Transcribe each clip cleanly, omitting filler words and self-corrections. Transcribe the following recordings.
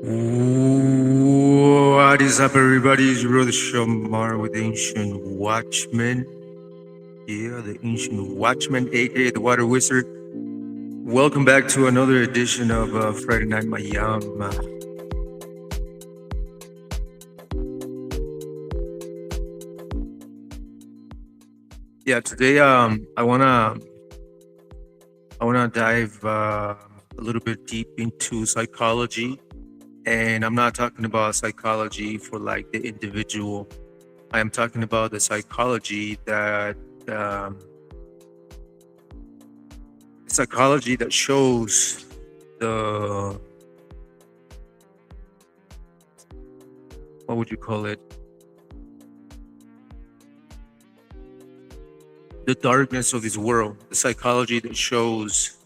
What is up, everybody? It's your brother Shamar with Ancient Watchman. Yeah, the Ancient Watchman, aka the Water Wizard. Welcome back to another edition of Friday Night Mayam. Today I wanna dive a little bit deep into psychology, and I'm not talking about psychology for like the individual. I am talking about the psychology that shows the, what would you call it, the darkness of this world, the psychology that shows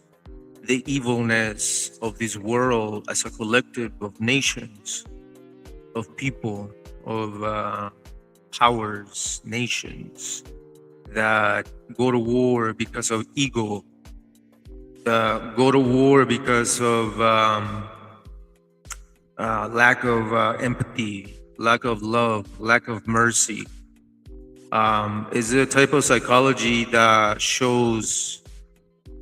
the evilness of this world as a collective of nations, of people, of powers, nations that go to war because of ego, that go to war because of lack of empathy, lack of love, lack of mercy. Is it a type of psychology that shows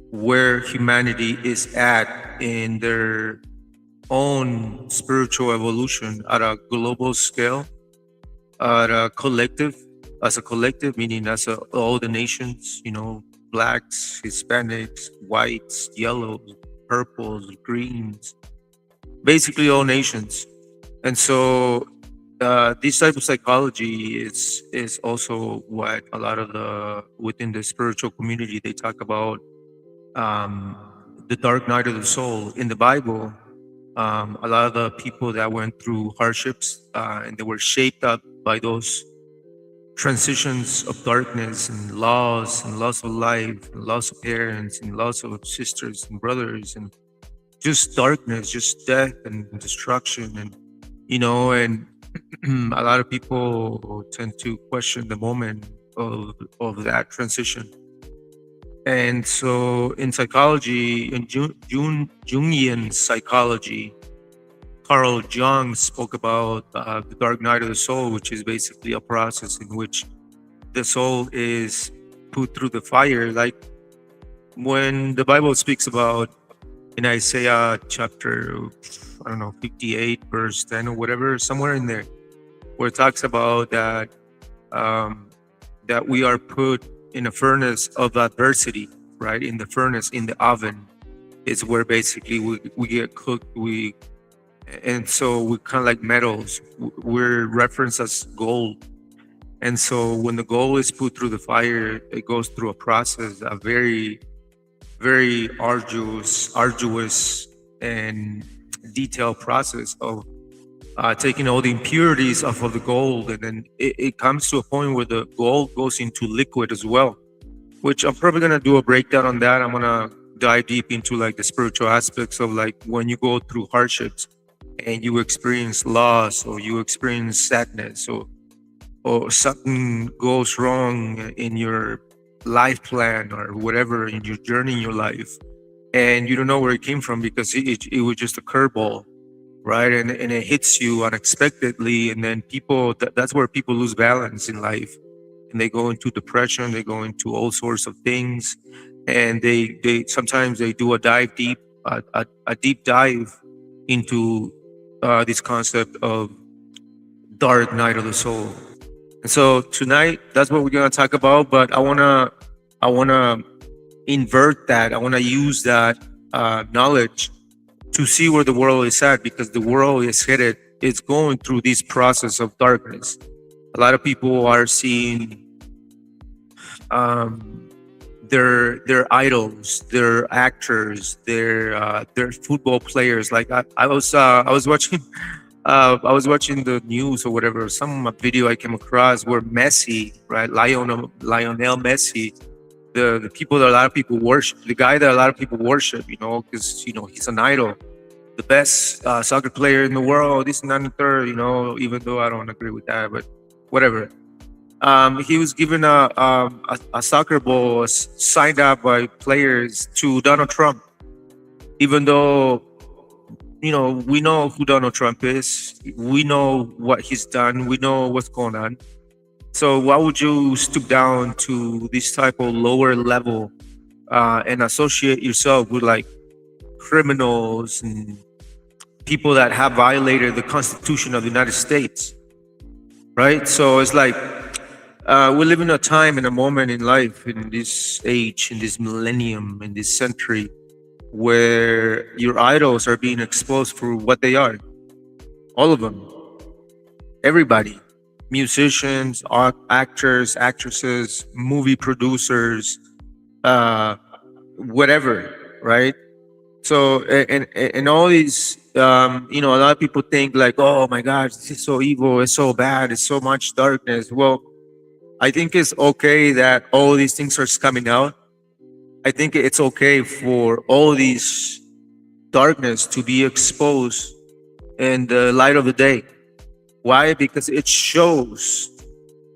where humanity is at in their own spiritual evolution at a global scale, at a collective, as a collective, meaning as all the nations, blacks, Hispanics, whites, yellows, purples, greens, basically all nations. And so this type of psychology is also what a lot of within the spiritual community, they talk about the dark night of the soul. In the Bible, a lot of the people that went through hardships and they were shaped up by those transitions of darkness and loss of life and loss of parents and loss of sisters and brothers and just darkness, just death and destruction, and a lot of people tend to question the moment of that transition. And so in psychology, in Jungian psychology, Carl Jung spoke about the dark night of the soul, which is basically a process in which the soul is put through the fire. Like when the Bible speaks about in Isaiah chapter, 58, verse 10 or whatever, somewhere in there, where it talks about that that we are put in a furnace of adversity, right? In the furnace, in the oven, is where basically we get cooked. And so we're kind of like metals. We're referenced as gold. And so when the gold is put through the fire, it goes through a process, a very, very arduous and detailed process of taking all the impurities off of the gold. And then it comes to a point where the gold goes into liquid as well, which I'm probably going to do a breakdown on that. I'm going to dive deep into like the spiritual aspects of like when you go through hardships and you experience loss or you experience sadness or something goes wrong in your life plan or whatever in your journey in your life, and you don't know where it came from because it was just a curveball, right? And it hits you unexpectedly, and then that's where people lose balance in life, and they go into depression, they go into all sorts of things, and they sometimes they do a deep dive into this concept of dark night of the soul. And so tonight, that's what we're gonna talk about. But I wanna invert that. I wanna use that knowledge to see where the world is at, because the world is headed. It's going through this process of darkness. A lot of people are seeing their idols, their actors, their football players. Like I was watching watching the news or whatever, some video I came across where Messi, right, Lionel Messi, the people that a lot of people worship, the guy that a lot of people worship, because he's an idol, the best soccer player in the world, this and that and the third, even though I don't agree with that, but whatever. He was given a soccer ball signed up by players to Donald Trump, even though we know who Donald Trump is. We know what he's done. We know what's going on. So why would you stoop down to this type of lower level and associate yourself with like criminals and people that have violated the Constitution of the United States, right? So it's like we live in a time and a moment in life, in this age, in this millennium, in this century, where your idols are being exposed for what they are. All of them, everybody, musicians, actors, actresses, movie producers, uh, whatever, right? So and all these, a lot of people think like, oh my God, this is so evil, it's so bad, it's so much darkness. Well, I think it's okay that all these things are coming out. I think it's okay for all these darkness to be exposed in the light of the day. Why? Because it shows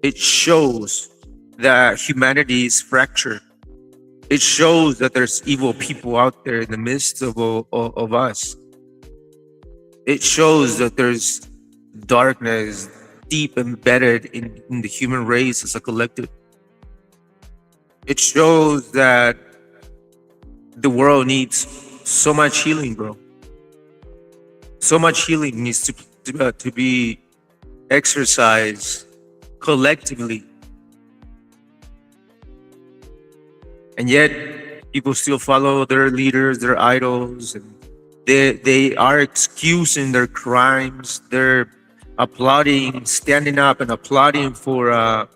that humanity is fractured. It shows that there's evil people out there in the midst of us. It shows that there's darkness deep embedded in the human race as a collective. It shows that the world needs so much healing, bro. So much healing needs to be exercised collectively. And yet people still follow their leaders, their idols, and they are excusing their crimes. They're applauding, standing up and applauding for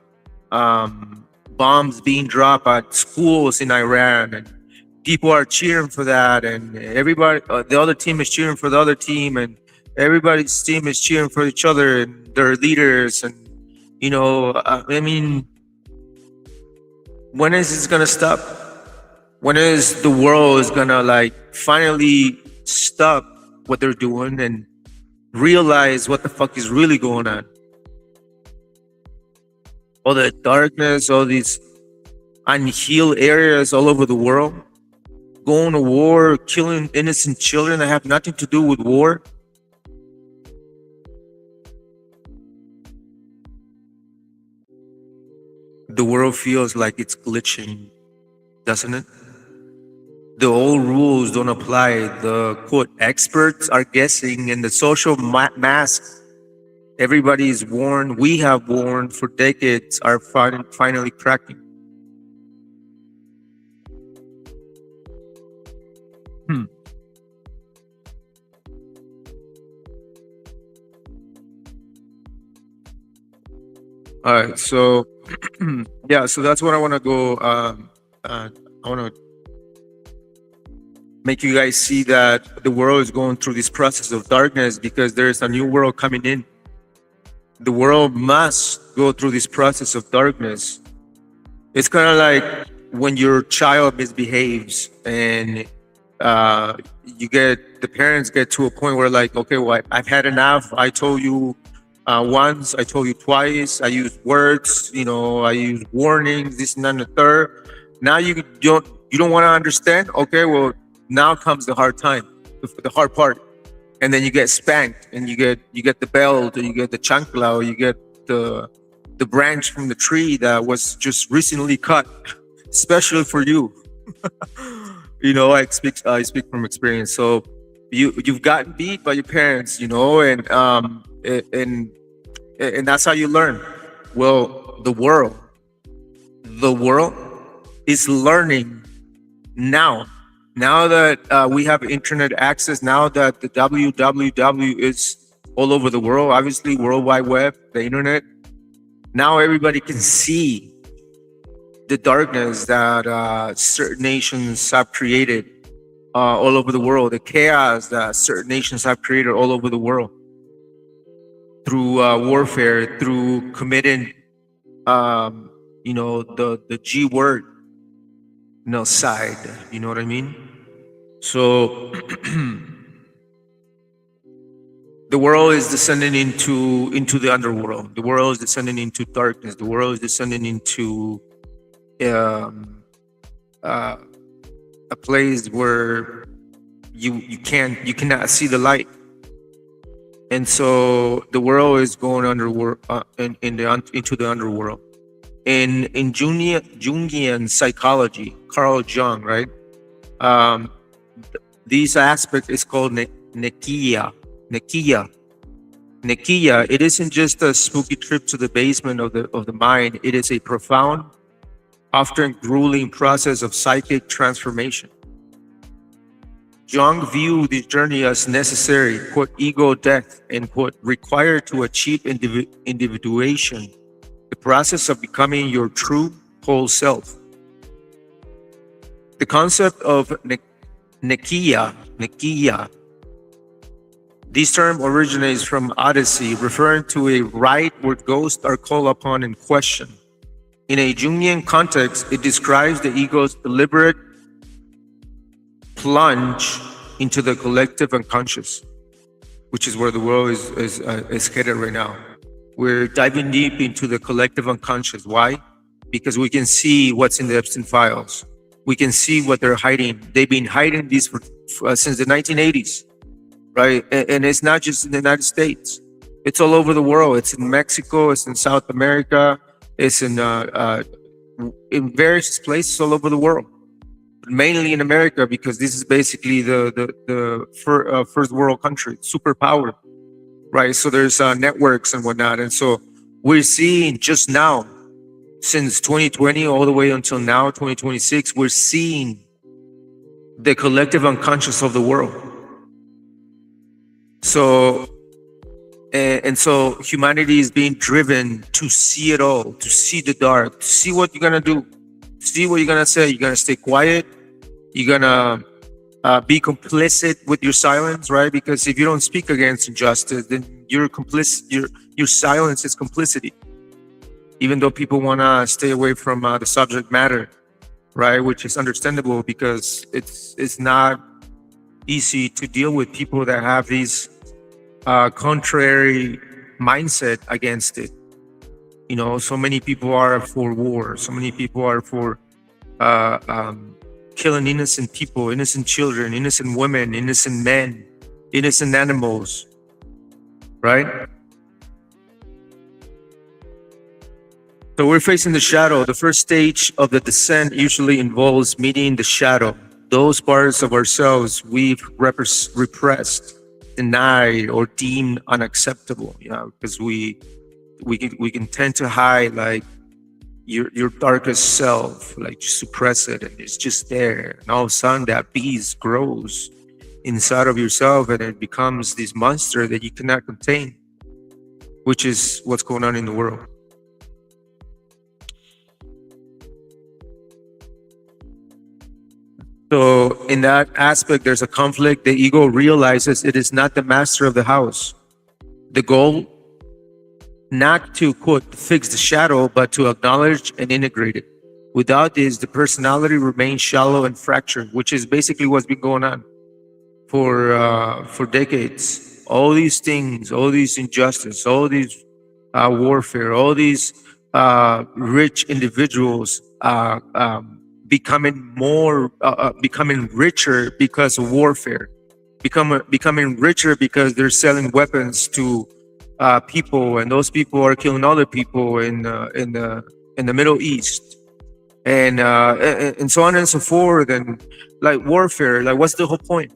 bombs being dropped at schools in Iran, and people are cheering for that, and everybody, the other team is cheering for the other team, and everybody's team is cheering for each other and their leaders. And I mean, when is this gonna stop? When is the world is gonna like finally stop what they're doing and realize what the fuck is really going on? All the darkness, all these unhealed areas all over the world, going to war, killing innocent children that have nothing to do with war. The world feels like it's glitching, doesn't it? The old rules don't apply. The quote experts are guessing, and the social masks everybody is worn, we have worn for decades, are finally cracking. All right, so yeah, so that's what I want to go. I want to make you guys see that the world is going through this process of darkness because there's a new world coming in. The world must go through this process of darkness. It's kind of like when your child misbehaves and the parents get to a point where like, okay, well, I've had enough. I told you once, I told you twice, I used words, I used warnings, this and that and the third. Now you don't want to understand. Okay, well, now comes the hard time, the hard part. And then you get spanked, and you get the belt, or you get the chancla, or you get the branch from the tree that was just recently cut, especially for you. I speak from experience. So you've gotten beat by your parents, and that's how you learn. Well, the world is learning now. Now that we have internet access, now that the www is all over the world, obviously World Wide Web, the internet, now everybody can see the darkness that certain nations have created all over the world, the chaos that certain nations have created all over the world through warfare, through committing, the G word, side, you know what I mean? So the world is descending into the underworld. The world is descending into darkness. The world is descending into a place where you cannot see the light, and so the world is going underworld into the underworld. In Jungian psychology, Carl Jung, right? Um, this aspect is called Nekyia. Nekyia. Nekyia. It isn't just a spooky trip to the basement of the mind. It is a profound, often grueling process of psychic transformation. Jung viewed this journey as necessary, quote, ego death, and quote, required to achieve individuation, the process of becoming your true whole self. The concept of Nekyia, this term originates from Odyssey, referring to a rite where ghosts are called upon and questioned. In a Jungian context, it describes the ego's deliberate plunge into the collective unconscious, which is where the world is headed right now. We're diving deep into the collective unconscious. Why? Because we can see what's in the Epstein files. We can see what they're hiding. They've been hiding these since the 1980s, right? And it's not just in the United States. It's all over the world. It's in Mexico. It's in South America. It's in various places all over the world. Mainly in America, because this is basically the first world country, superpower, right? So there's networks and whatnot, and so we're seeing just now, since 2020 all the way until now, 2026, we're seeing the collective unconscious of the world. So and so humanity is being driven to see it all, to see the dark, to see what you're gonna do, see what you're gonna say. You're gonna stay quiet. You're gonna be complicit with your silence, right? Because if you don't speak against injustice, then you're complicit. Your silence is complicity. Even though people wanna stay away from the subject matter, right? Which is understandable, because it's not easy to deal with people that have these contrary mindset against it. You know, so many people are for war. So many people are for killing innocent people, innocent children, innocent women, innocent men, innocent animals, right? So we're facing the shadow. The first stage of the descent usually involves meeting the shadow, those parts of ourselves we've repressed, denied, or deemed unacceptable. You know, because we can tend to hide like your darkest self, like you suppress it, and it's just there, and all of a sudden that beast grows inside of yourself, and it becomes this monster that you cannot contain, which is what's going on in the world. So in that aspect, there's a conflict. The ego realizes it is not the master of the house. The goal, not to, quote, fix the shadow, but to acknowledge and integrate it. Without this, the personality remains shallow and fractured, which is basically what's been going on for decades. All these things, all these injustice, all these warfare, all these rich individuals becoming richer because of warfare, becoming richer because they're selling weapons to people, and those people are killing other people in the Middle East, and so on and so forth. And like warfare, like what's the whole point?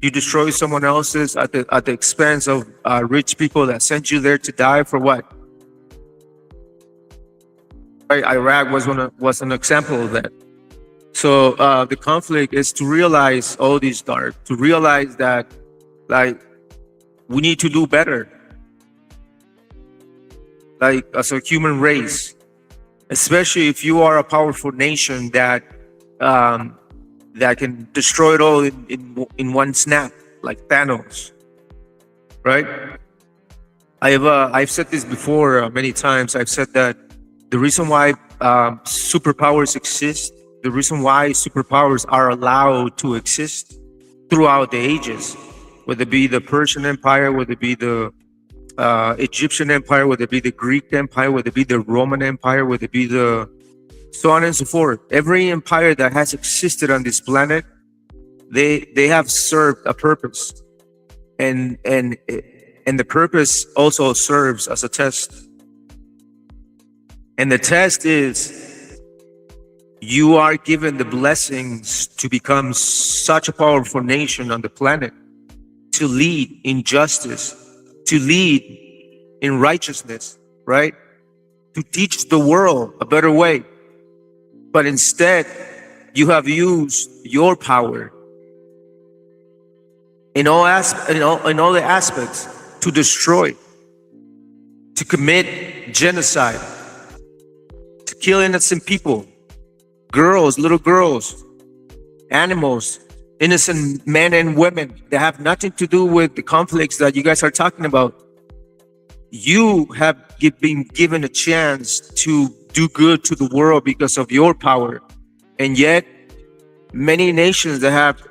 You destroy someone else's at the expense of rich people that sent you there to die for what? Right, Iraq was an example of that. So the conflict is to realize all these dark, to realize that like we need to do better, like as a human race, especially if you are a powerful nation that can destroy it all in one snap, like Thanos, right? I've said this before many times. I've said that the reason why superpowers exist, the reason why superpowers are allowed to exist throughout the ages, whether it be the Persian Empire, whether it be the Egyptian Empire, whether it be the Greek Empire, whether it be the Roman Empire, whether it be the so on and so forth. Every empire that has existed on this planet They have served a purpose, and the purpose also serves as a test. And the test is, you are given the blessings to become such a powerful nation on the planet, to lead in justice, to lead in righteousness, right? To teach the world a better way. But instead, you have used your power in all the aspects to destroy, to commit genocide, to kill innocent people, girls, little girls, animals, innocent men and women that have nothing to do with the conflicts that you guys are talking about. You have been given a chance to do good to the world because of your power. And yet, many nations that have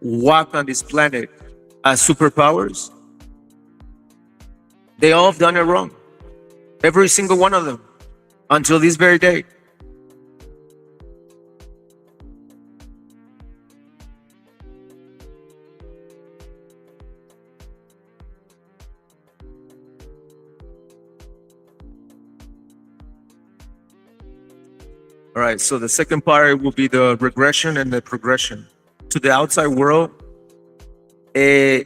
walked on this planet as superpowers, they all have done it wrong. Every single one of them, until this very day. All right, so the second part will be the regression and the progression. To the outside world, a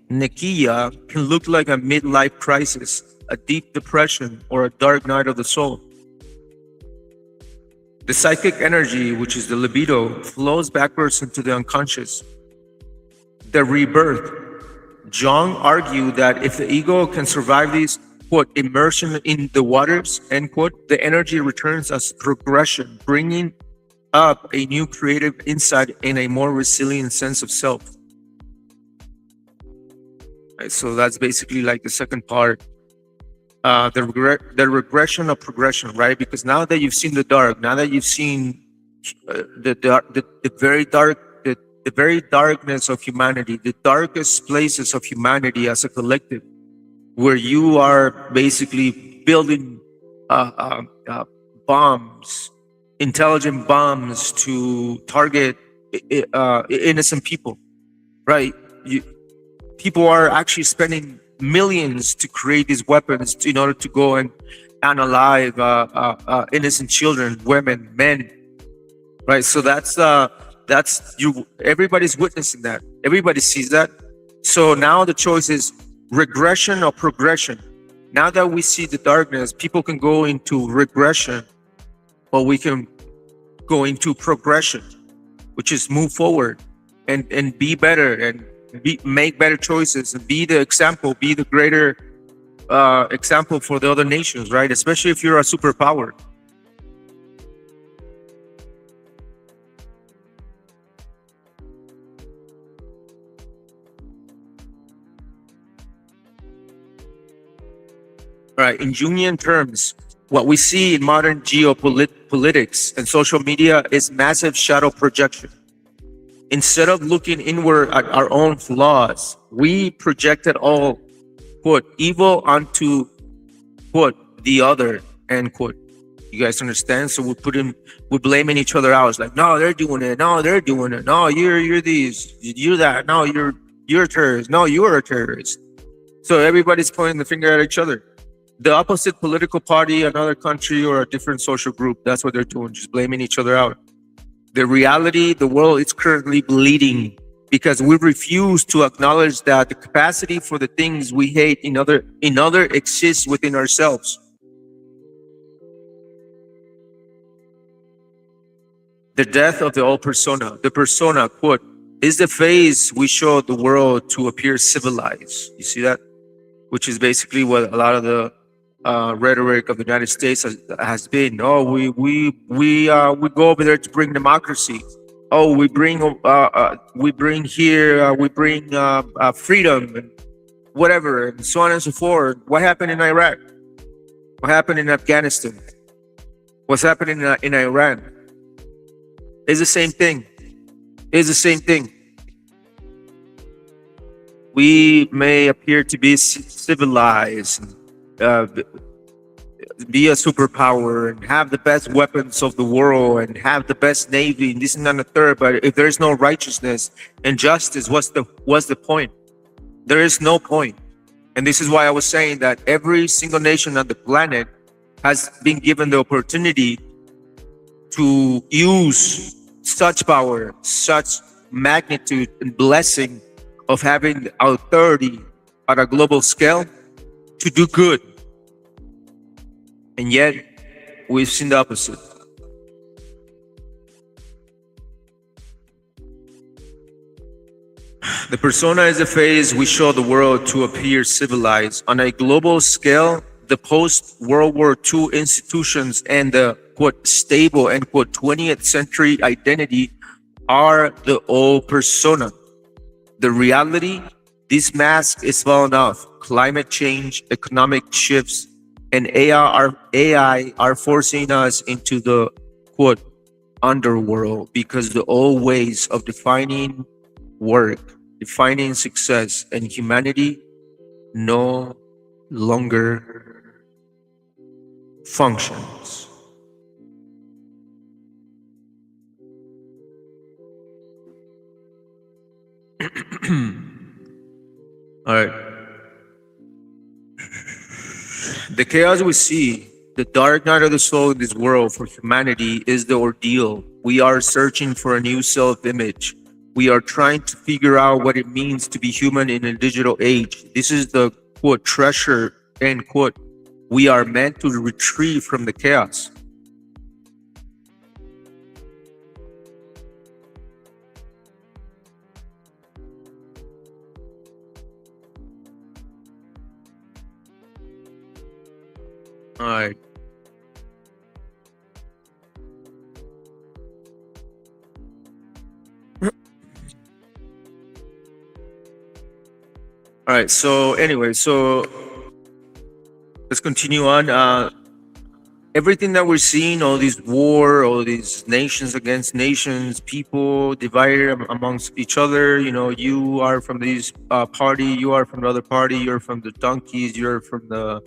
Nekyia can look like a midlife crisis, a deep depression, or a dark night of the soul. The psychic energy, which is the libido, flows backwards into the unconscious. The rebirth. Jung argued that if the ego can survive these, quote, immersion in the waters, end quote, the energy returns as progression, bringing up a new creative insight and a more resilient sense of self. Right, so that's basically like the second part, the regression of progression, right? Because now that you've seen the dark, now that you've seen the very darkness of humanity, the darkest places of humanity as a collective, where you are basically building bombs, intelligent bombs to target innocent people, right? People are actually spending millions to create these weapons in order to go and unalive innocent children, women, men, right? So that's you. Everybody's witnessing that. Everybody sees that. So now the choice is regression or progression. Now that we see the darkness, people can go into regression, or we can go into progression, which is move forward and be better and make better choices and be the example, be the greater example for the other nations, right? Especially if you're a superpower. All right, in Jungian terms, what we see in modern geopolitics and social media is massive shadow projection. Instead of looking inward at our own flaws, we projected all, quote, evil onto, quote, the other, end quote. You guys understand? So we're blaming each other out. It's like, no, they're doing it. No, they're doing it. No, you're these, you're that. No, you're a terrorist. No, you're a terrorist. So everybody's pointing the finger at each other. The opposite political party, another country, or a different social group, that's what they're doing, just blaming each other out. The reality, the world is currently bleeding because we refuse to acknowledge that the capacity for the things we hate in other exists within ourselves. The death of the old persona. The persona, quote, is the phase we show the world to appear civilized. You see that? Which is basically what a lot of the rhetoric of the United States has been. Oh, we go over there to bring democracy. Oh, we bring freedom and whatever, and so on and so forth. What happened in Iraq? What happened in Afghanistan? What's happening in Iran? It's the same thing. It's the same thing. We may appear to be civilized, be a superpower and have the best weapons of the world and have the best navy and this and that and the third. But if there's no righteousness and justice, what's the point? There is no point. And this is why I was saying that every single nation on the planet has been given the opportunity to use such power, such magnitude and blessing of having authority at a global scale to do good. And yet, we've seen the opposite. The persona is the face we show the world to appear civilized. On a global scale, the post-World War II institutions and the, quote, stable, end quote, 20th century identity are the old persona. The reality, this mask is falling off. Climate change, economic shifts, and AI are forcing us into the, quote, underworld, because the old ways of defining work, defining success and humanity no longer functions. All right. The chaos we see, the dark night of the soul in this world for humanity, is the ordeal. We are searching for a new self-image. We are trying to figure out what it means to be human in a digital age. This is the, quote, treasure, end quote, we are meant to retrieve from the chaos. All right. All right. So anyway, so let's continue on. Everything that we're seeing, all these war, all these nations against nations, people divided amongst each other. You know, you are from this party, you are from the other party, you're from the donkeys, you're from the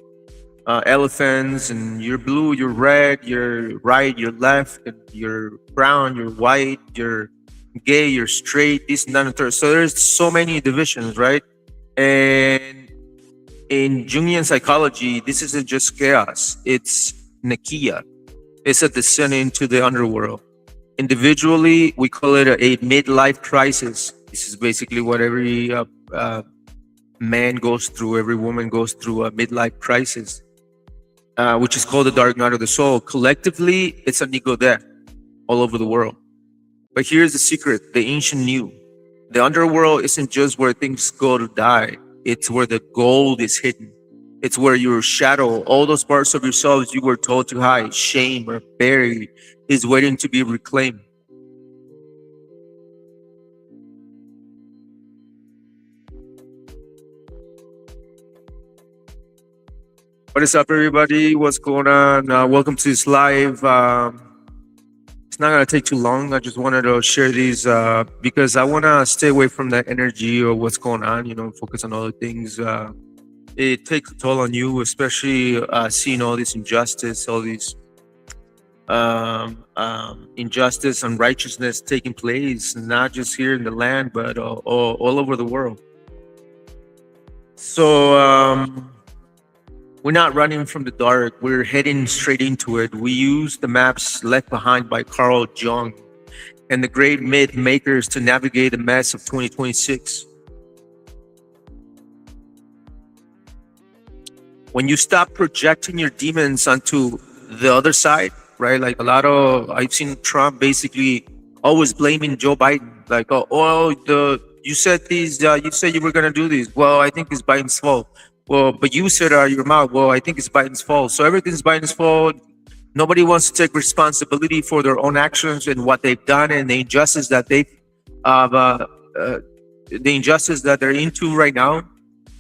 elephants, and you're blue, you're red, you're right, you're left, and you're brown, you're white, you're gay, you're straight, this and that and the third. So there's so many divisions, right? And in Jungian psychology, this isn't just chaos, it's Nekyia. It's a descent into the underworld. Individually, we call it a midlife crisis. This is basically what every man goes through, every woman goes through a midlife crisis, which is called the dark night of the soul. Collectively, it's an ego death all over the world. But here's the secret, the ancient knew. The underworld isn't just where things go to die. It's where the gold is hidden. It's where your shadow, all those parts of yourselves you were told to hide, shame or bury, is waiting to be reclaimed. What is up, everybody? What's going on? Welcome to this live. It's not going to take too long. I just wanted to share these because I want to stay away from that energy or what's going on, you know, focus on other things. It takes a toll on you, especially seeing all this injustice, all these injustice and righteousness taking place, not just here in the land, but all over the world. So we're not running from the dark. We're heading straight into it. We use the maps left behind by Carl Jung and the great myth makers to navigate the mess of 2026. When you stop projecting your demons onto the other side, right? Like I've seen Trump basically always blaming Joe Biden. Like, you said these, you said you were gonna do this. Well, I think it's Biden's fault. Well, but you said your mouth. Well, I think it's Biden's fault. So everything's Biden's fault. Nobody wants to take responsibility for their own actions and what they've done and the injustice that they're into right now.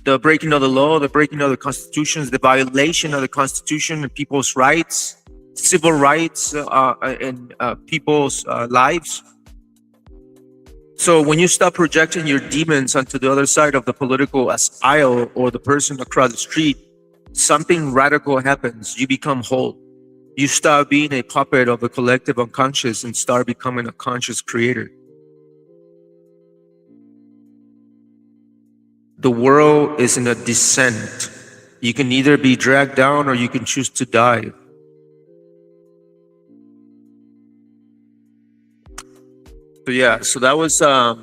The breaking of the law, the breaking of the constitutions, the violation of the constitution and people's rights, civil rights, and people's lives. So when you stop projecting your demons onto the other side of the political aisle or the person across the street, something radical happens. You become whole. You stop being a puppet of the collective unconscious and start becoming a conscious creator. The world is in a descent. You can either be dragged down or you can choose to dive. So yeah, so that was a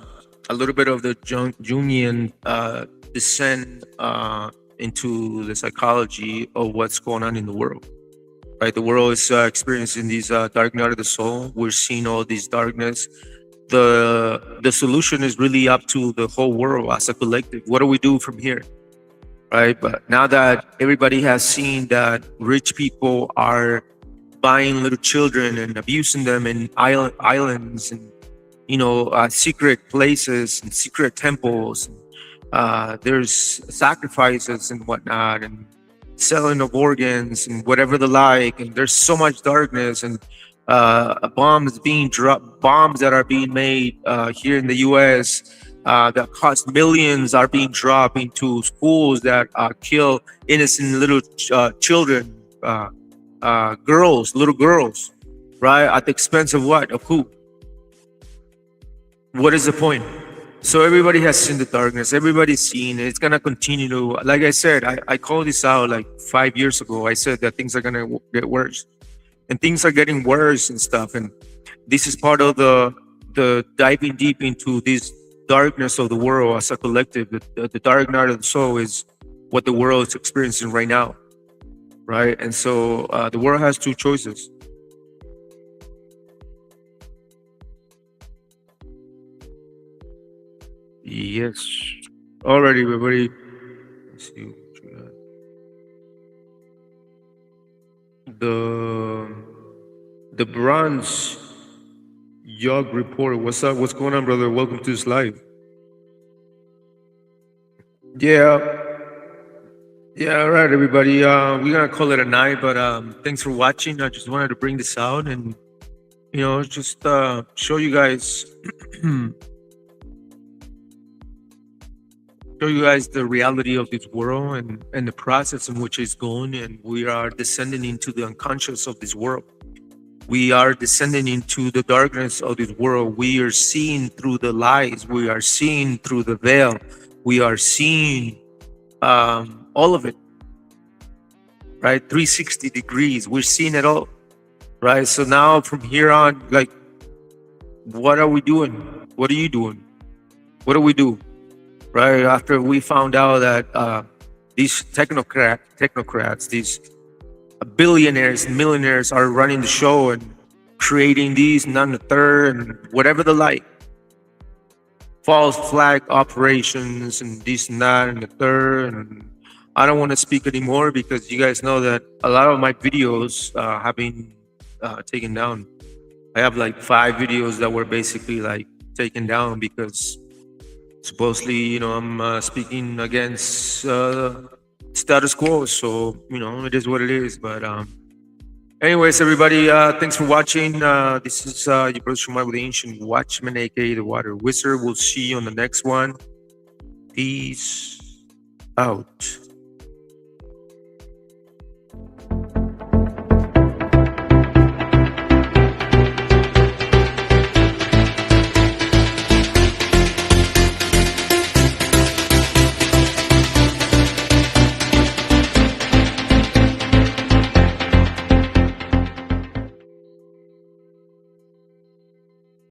little bit of the Jungian descent into the psychology of what's going on in the world. Right, the world is experiencing these dark night of the soul. We're seeing all these darkness. The solution is really up to the whole world as a collective. What do we do from here? Right, but now that everybody has seen that rich people are buying little children and abusing them in islands and secret places and secret temples. There's sacrifices and whatnot, and selling of organs and whatever the like. And there's so much darkness and bombs being dropped, bombs that are being made here in the U.S. That cost millions are being dropped into schools that kill innocent little children, little girls, right? At the expense of what? Of who? What is the point? So everybody has seen the darkness. Everybody's seen it. It's gonna continue to. Like I said, I called this out like 5 years ago. I said that things are gonna get worse, and things are getting worse and stuff. And this is part of the diving deep into this darkness of the world as a collective. The dark night of the soul is what the world is experiencing right now, right? And so the world has two choices. Yes. Alrighty, everybody. Let's see what you got. The bronze Yog report. What's up? What's going on, brother? Welcome to this live. Yeah. Yeah, all right, everybody. We're gonna call it a night, but thanks for watching. I just wanted to bring this out and just show you guys the reality of this world and the process in which it's going. And we are descending into the unconscious of this world. We are descending into the darkness of this world. We are seeing through the lies. We are seeing through the veil. We are seeing all of it, right? 360 degrees. We're seeing it all, right? So now from here on, like, what are we doing? What are you doing? What do we do? Right after we found out that these technocrats, these billionaires and millionaires are running the show and creating these and then the third and whatever the like, false flag operations and this and that and the third. And I don't want to speak anymore because you guys know that a lot of my videos have been taken down. I have like 5 videos that were basically like taken down because supposedly, I'm speaking against status quo. So, it is what it is. But anyways, everybody, thanks for watching. This is your brother Shumai with the Ancient Watchman, aka the Water Wizard. We'll see you on the next one. Peace out.